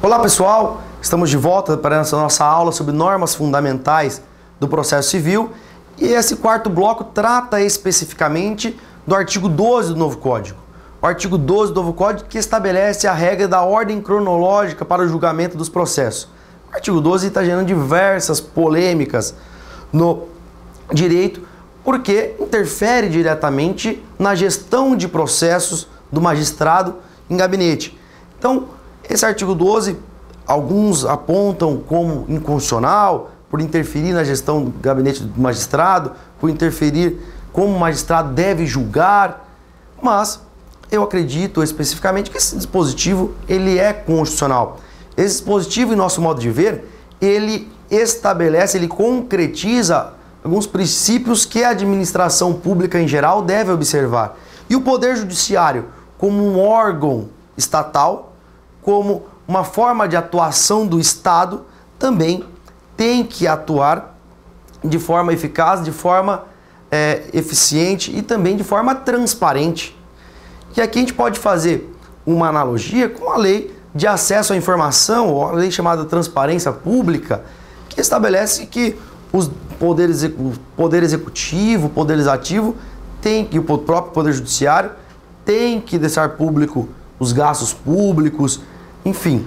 Olá pessoal, estamos de volta para essa nossa aula sobre normas fundamentais do processo civil e esse quarto bloco trata especificamente do artigo 12 do novo Código. O artigo 12 do novo Código que estabelece a regra da ordem cronológica para o julgamento dos processos. O artigo 12 está gerando diversas polêmicas no direito porque interfere diretamente na gestão de processos do magistrado em gabinete. Então, esse artigo 12, alguns apontam como inconstitucional, por interferir na gestão do gabinete do magistrado, por interferir como o magistrado deve julgar, mas eu acredito especificamente que esse dispositivo ele é constitucional. Esse dispositivo, em nosso modo de ver, ele estabelece, ele concretiza alguns princípios que a administração pública em geral deve observar. E o Poder Judiciário, como um órgão estatal, como uma forma de atuação do Estado, também tem que atuar de forma eficaz, de forma eficiente e também de forma transparente. E aqui a gente pode fazer uma analogia com a lei de acesso à informação, ou a lei chamada Transparência Pública, que estabelece que o Poder Executivo, o Poder Legislativo, e o próprio Poder Judiciário tem que deixar público os gastos públicos, enfim.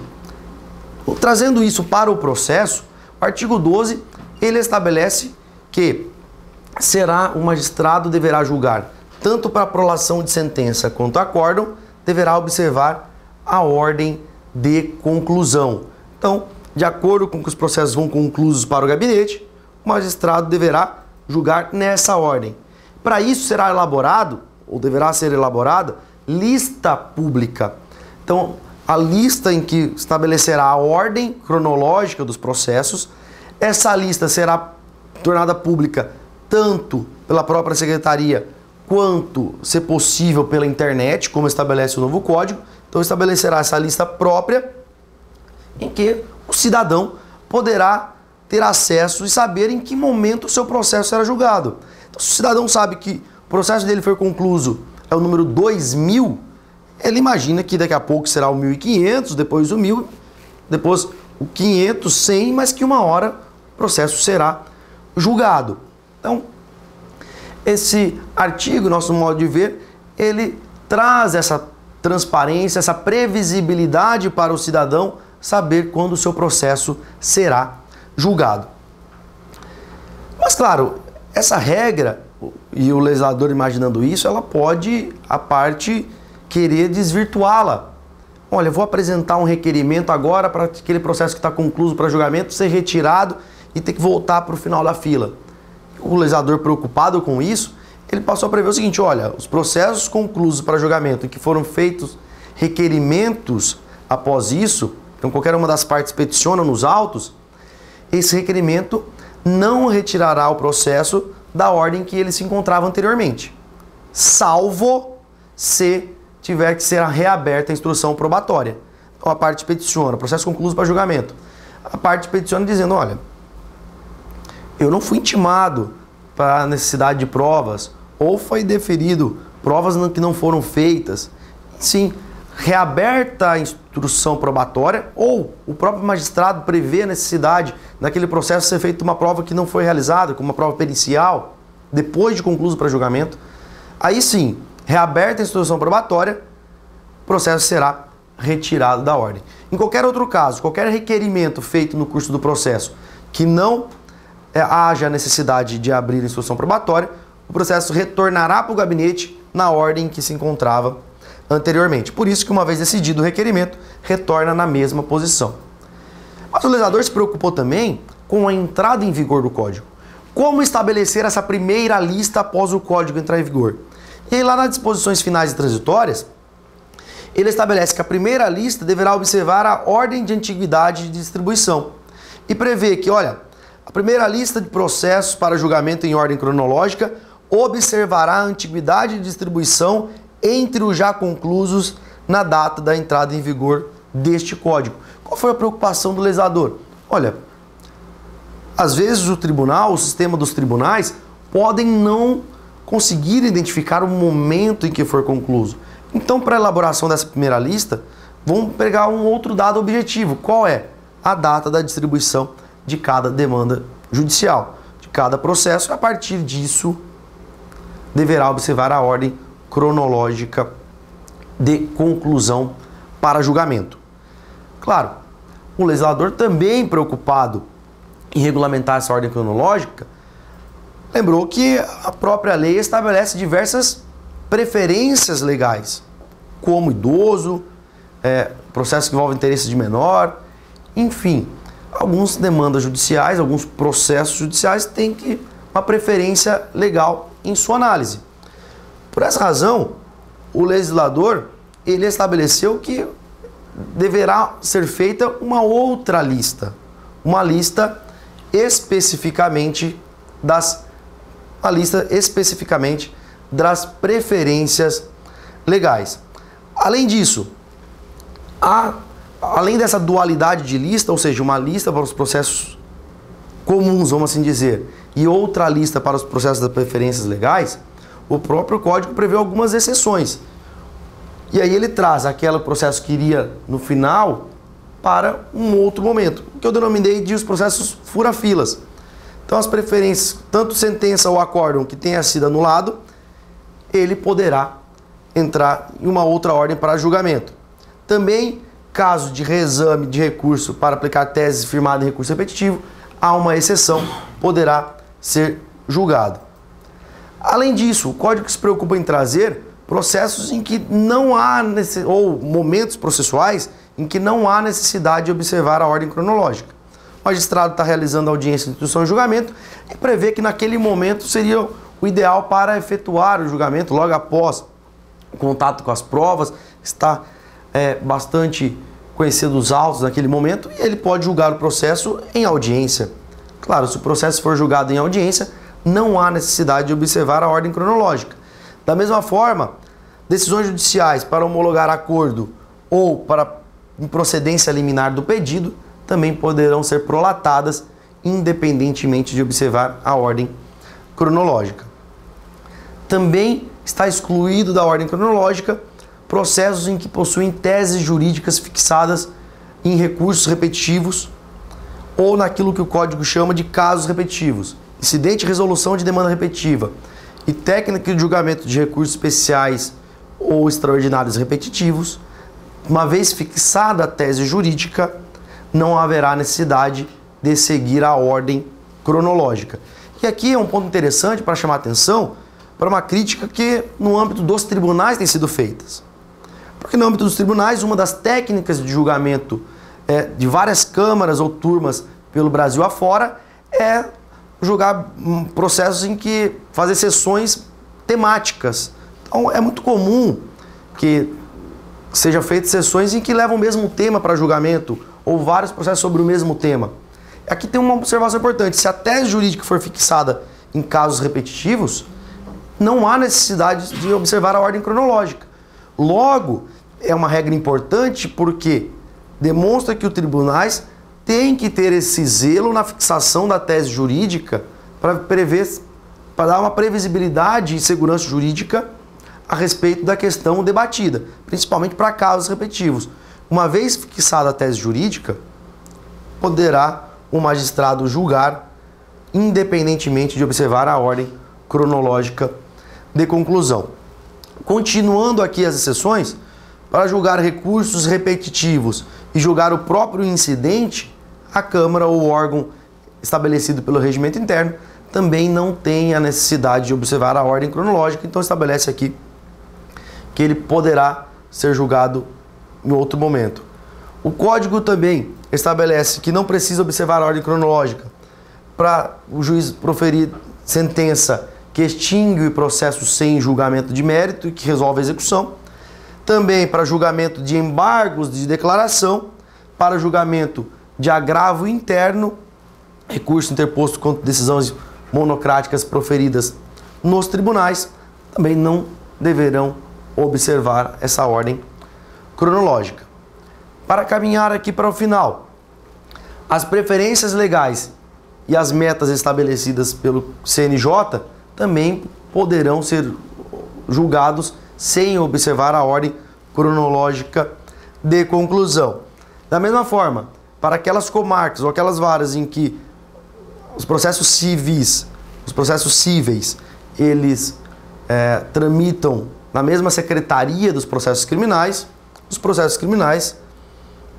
Trazendo isso para o processo, o artigo 12, ele estabelece que o magistrado deverá julgar, tanto para a prolação de sentença quanto acórdão, deverá observar a ordem de conclusão. Então, de acordo com que os processos vão conclusos para o gabinete, o magistrado deverá julgar nessa ordem. Para isso será elaborado, ou deverá ser elaborada, lista pública. Então, a lista em que estabelecerá a ordem cronológica dos processos, essa lista será tornada pública tanto pela própria secretaria quanto, se possível, pela internet, como estabelece o novo Código. Então, estabelecerá essa lista própria em que o cidadão poderá ter acesso e saber em que momento o seu processo será julgado. Então, se o cidadão sabe que o processo dele foi concluído é o número 2000, ele imagina que daqui a pouco será o 1500, depois o 1000, depois o 500, 100, mas que uma hora o processo será julgado. Então, esse artigo, nosso modo de ver, ele traz essa transparência, essa previsibilidade para o cidadão saber quando o seu processo será julgado. Mas, claro, essa regra, e o legislador imaginando isso, ela pode, a parte, querer desvirtuá-la. Olha, eu vou apresentar um requerimento agora para aquele processo que está concluído para julgamento ser retirado e ter que voltar para o final da fila. O legislador, preocupado com isso, ele passou a prever o seguinte: olha, os processos concluídos para julgamento em que foram feitos requerimentos após isso, então qualquer uma das partes peticiona nos autos, esse requerimento não retirará o processo da ordem que ele se encontrava anteriormente, salvo se tiver que ser reaberta a instrução probatória. Então a parte peticiona, processo concluído para julgamento. A parte peticiona dizendo: olha, eu não fui intimado para a necessidade de provas, ou foi deferido provas que não foram feitas. Sim, reaberta a instrução probatória, ou o próprio magistrado prevê a necessidade daquele processo ser feito uma prova que não foi realizada, como uma prova pericial, depois de concluído para julgamento. Aí sim, reaberta a instrução probatória, o processo será retirado da ordem. Em qualquer outro caso, qualquer requerimento feito no curso do processo que não haja necessidade de abrir a instrução probatória, o processo retornará para o gabinete na ordem em que se encontrava anteriormente. Por isso que, uma vez decidido o requerimento, retorna na mesma posição. Mas o legislador se preocupou também com a entrada em vigor do Código. Como estabelecer essa primeira lista após o Código entrar em vigor? E aí, lá nas disposições finais e transitórias, ele estabelece que a primeira lista deverá observar a ordem de antiguidade de distribuição e prevê que, olha, a primeira lista de processos para julgamento em ordem cronológica observará a antiguidade de distribuição entre os já conclusos na data da entrada em vigor deste Código. Qual foi a preocupação do legislador? Olha, às vezes o tribunal, o sistema dos tribunais, podem não conseguir identificar o momento em que for concluído. Então, para a elaboração dessa primeira lista, vamos pegar um outro dado objetivo. Qual é? A data da distribuição de cada demanda judicial, de cada processo. A partir disso, deverá observar a ordem cronológica de conclusão para julgamento. Claro, o legislador também preocupado em regulamentar essa ordem cronológica, lembrou que a própria lei estabelece diversas preferências legais, como idoso, processos que envolvem interesses de menor, enfim, algumas demandas judiciais, alguns processos judiciais têm uma preferência legal em sua análise. Por essa razão, o legislador ele estabeleceu que deverá ser feita uma outra lista, uma lista especificamente das preferências legais. Além disso, além dessa dualidade de lista, ou seja, uma lista para os processos comuns, vamos assim dizer, e outra lista para os processos das preferências legais, o próprio Código prevê algumas exceções. E aí ele traz aquele processo que iria no final para um outro momento, que eu denominei de os processos fura-filas. Então as preferências, tanto sentença ou acórdão que tenha sido anulado, ele poderá entrar em uma outra ordem para julgamento. Também, caso de reexame de recurso para aplicar tese firmada em recurso repetitivo, há uma exceção, poderá ser julgado. Além disso, o Código se preocupa em trazer processos em que não há, ou momentos processuais em que não há necessidade de observar a ordem cronológica. O magistrado está realizando a audiência de instrução e julgamento e prevê que naquele momento seria o ideal para efetuar o julgamento logo após o contato com as provas, está bastante conhecido os autos naquele momento e ele pode julgar o processo em audiência. Claro, se o processo for julgado em audiência, não há necessidade de observar a ordem cronológica. Da mesma forma, decisões judiciais para homologar acordo ou para improcedência liminar do pedido também poderão ser prolatadas independentemente de observar a ordem cronológica. Também está excluído da ordem cronológica processos em que possuem teses jurídicas fixadas em recursos repetitivos ou naquilo que o Código chama de casos repetitivos, incidente e resolução de demanda repetitiva e técnica de julgamento de recursos especiais ou extraordinários repetitivos. Uma vez fixada a tese jurídica, não haverá necessidade de seguir a ordem cronológica. E aqui é um ponto interessante para chamar a atenção para uma crítica que no âmbito dos tribunais tem sido feitas. Porque no âmbito dos tribunais, uma das técnicas de julgamento de várias câmaras ou turmas pelo Brasil afora é julgar processos em que fazer sessões temáticas. Então é muito comum que sejam feitas sessões em que levam o mesmo tema para julgamento ou vários processos sobre o mesmo tema. Aqui tem uma observação importante: se a tese jurídica for fixada em casos repetitivos, não há necessidade de observar a ordem cronológica. Logo, é uma regra importante porque demonstra que os tribunais têm que ter esse zelo na fixação da tese jurídica para dar uma previsibilidade e segurança jurídica a respeito da questão debatida, principalmente para casos repetitivos. Uma vez fixada a tese jurídica, poderá o magistrado julgar independentemente de observar a ordem cronológica de conclusão. Continuando aqui as exceções, para julgar recursos repetitivos e julgar o próprio incidente, a Câmara ou órgão estabelecido pelo regimento interno também não tem a necessidade de observar a ordem cronológica, então estabelece aqui que ele poderá ser julgado em outro momento. O Código também estabelece que não precisa observar a ordem cronológica para o juiz proferir sentença que extingue o processo sem julgamento de mérito e que resolve a execução. Também para julgamento de embargos de declaração, para julgamento de agravo interno, recurso interposto contra decisões monocráticas proferidas nos tribunais, também não deverão observar essa ordem cronológica. Para caminhar aqui para o final, as preferências legais e as metas estabelecidas pelo CNJ também poderão ser julgados sem observar a ordem cronológica de conclusão. Da mesma forma, para aquelas comarcas ou aquelas varas em que os processos civis, os processos cíveis, eles tramitam na mesma secretaria dos processos criminais, os processos criminais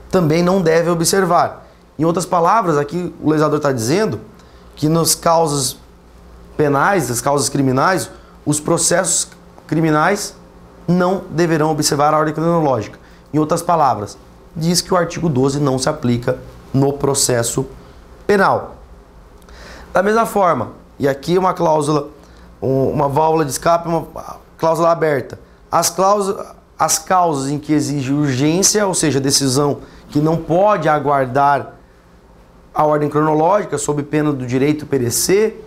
também não devem observar. Em outras palavras, aqui o legislador está dizendo que nas causas penais, nas causas criminais, os processos criminais não deverão observar a ordem cronológica. Em outras palavras, diz que o artigo 12 não se aplica no processo penal. Da mesma forma, e aqui uma cláusula, uma válvula de escape, uma cláusula aberta. As causas em que exige urgência, ou seja, decisão que não pode aguardar a ordem cronológica sob pena do direito perecer,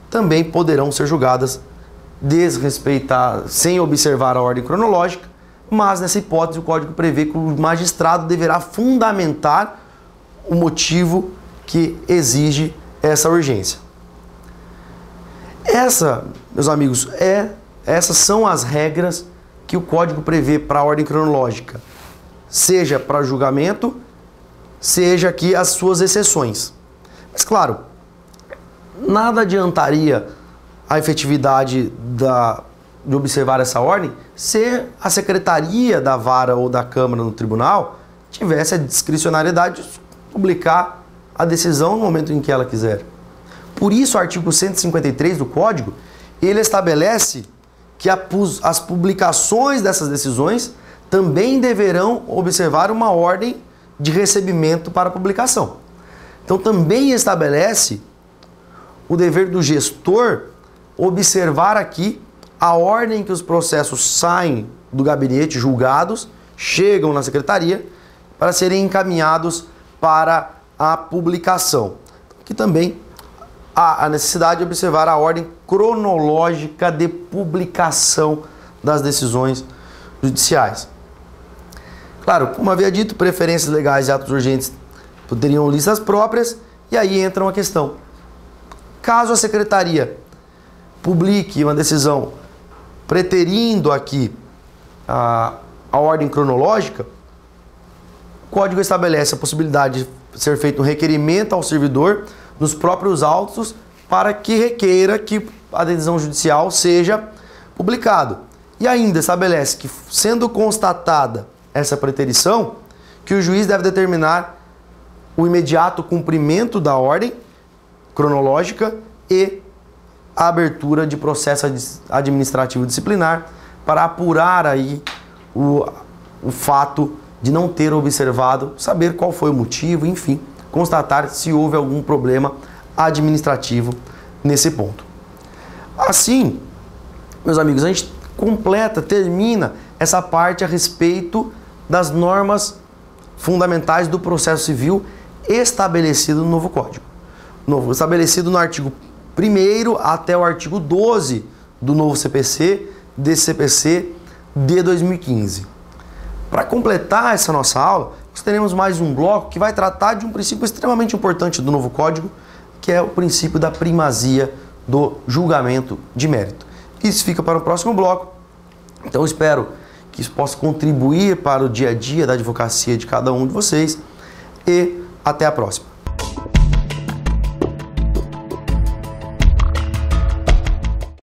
também poderão ser julgadas sem observar a ordem cronológica, mas nessa hipótese o Código prevê que o magistrado deverá fundamentar o motivo que exige essa urgência. Meus amigos, essas são as regras que o Código prevê para a ordem cronológica, seja para julgamento, seja aqui as suas exceções. Mas claro, nada adiantaria a efetividade de observar essa ordem se a secretaria da vara ou da Câmara no tribunal tivesse a discricionariedade de publicar a decisão no momento em que ela quiser. Por isso, o artigo 153 do Código, ele estabelece que as publicações dessas decisões também deverão observar uma ordem de recebimento para publicação. Então, também estabelece o dever do gestor observar aqui a ordem em que os processos saem do gabinete, julgados, chegam na secretaria para serem encaminhados para a publicação. Aqui também há a necessidade de observar a ordem cronológica de publicação das decisões judiciais. Claro, como havia dito, preferências legais e atos urgentes teriam listas próprias, e aí entra uma questão. Caso a secretaria publique uma decisão preterindo aqui a ordem cronológica, o Código estabelece a possibilidade de ser feito um requerimento ao servidor nos próprios autos para que requeira que a decisão judicial seja publicada. E ainda estabelece que, sendo constatada essa preterição, que o juiz deve determinar o imediato cumprimento da ordem cronológica e a abertura de processo administrativo disciplinar para apurar aí o fato de não ter observado, saber qual foi o motivo, enfim, constatar se houve algum problema administrativo nesse ponto. Assim, meus amigos, a gente termina essa parte a respeito das normas fundamentais do processo civil estabelecido no novo Código. Estabelecido no artigo 1º até o artigo 12 do novo CPC, desse CPC de 2015. Para completar essa nossa aula, nós teremos mais um bloco que vai tratar de um princípio extremamente importante do novo Código, que é o princípio da primazia do julgamento de mérito. Isso fica para o próximo bloco. Então, espero que isso possa contribuir para o dia a dia da advocacia de cada um de vocês e até a próxima.